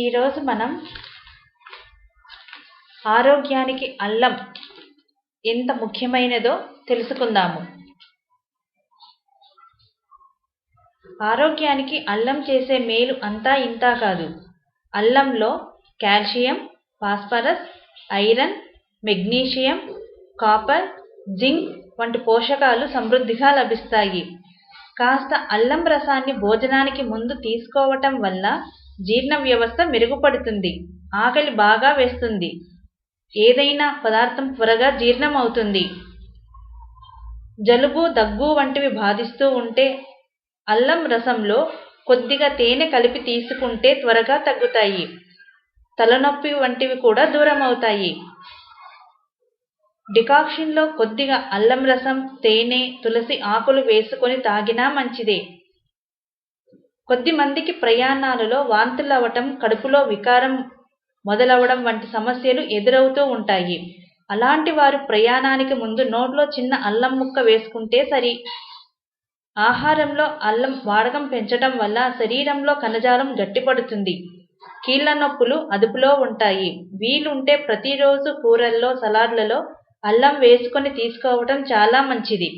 ఈరోజు మనం ఆరోగ్యానికి అల్లం ఎంత ముఖ్యమైనదో తెలుసుకుందాము. ఆరోగ్యానికి అల్లం చేసే మేలు అంతా ఇంతా కాదు. అల్లంలో calcium, phosphorus, iron, magnesium, copper, zinc వంటి పోషకాలు సమృద్ధిగా లభిస్తాయి. కాస్త అల్లం రసాన్ని భోజనానికి ముందు తీసుకోవటం వల్ల జీర్ణ వ్యవస్థ మెరుగుపడుతుంది, ఆకలి బాగా వేస్తుంది, ఏదైనా పదార్థం త్వరగా జీర్ణమవుతుంది. జలుబు, దగ్గు వంటివి బాధిస్తూ ఉంటే అల్లం రసంలో కొద్దిగా తేనె కలిపి తీసుకుంటే త్వరగా తగ్గుతాయి. తలనొప్పి వంటివి కూడా దూరం అవుతాయి. డికాక్షన్లో కొద్దిగా అల్లం రసం, తేనె, తులసి ఆకులు వేసుకొని తాగినా మంచిదే. కొద్దిమందికి ప్రయాణాలలో వాంతులవటం, కడుపులో వికారం మొదలవడం వంటి సమస్యలు ఎదురవుతూ ఉంటాయి. అలాంటి వారు ప్రయాణానికి ముందు నోట్లో చిన్న అల్లం ముక్క వేసుకుంటే సరి. ఆహారంలో అల్లం వాడకం పెంచటం వల్ల శరీరంలో కణజాలం గట్టిపడుతుంది, కీళ్ల నొప్పులు అదుపులో ఉంటాయి. వీలుంటే ప్రతిరోజు కూరల్లో, సలాడ్లలో అల్లం వేసుకొని తీసుకోవటం చాలా మంచిది.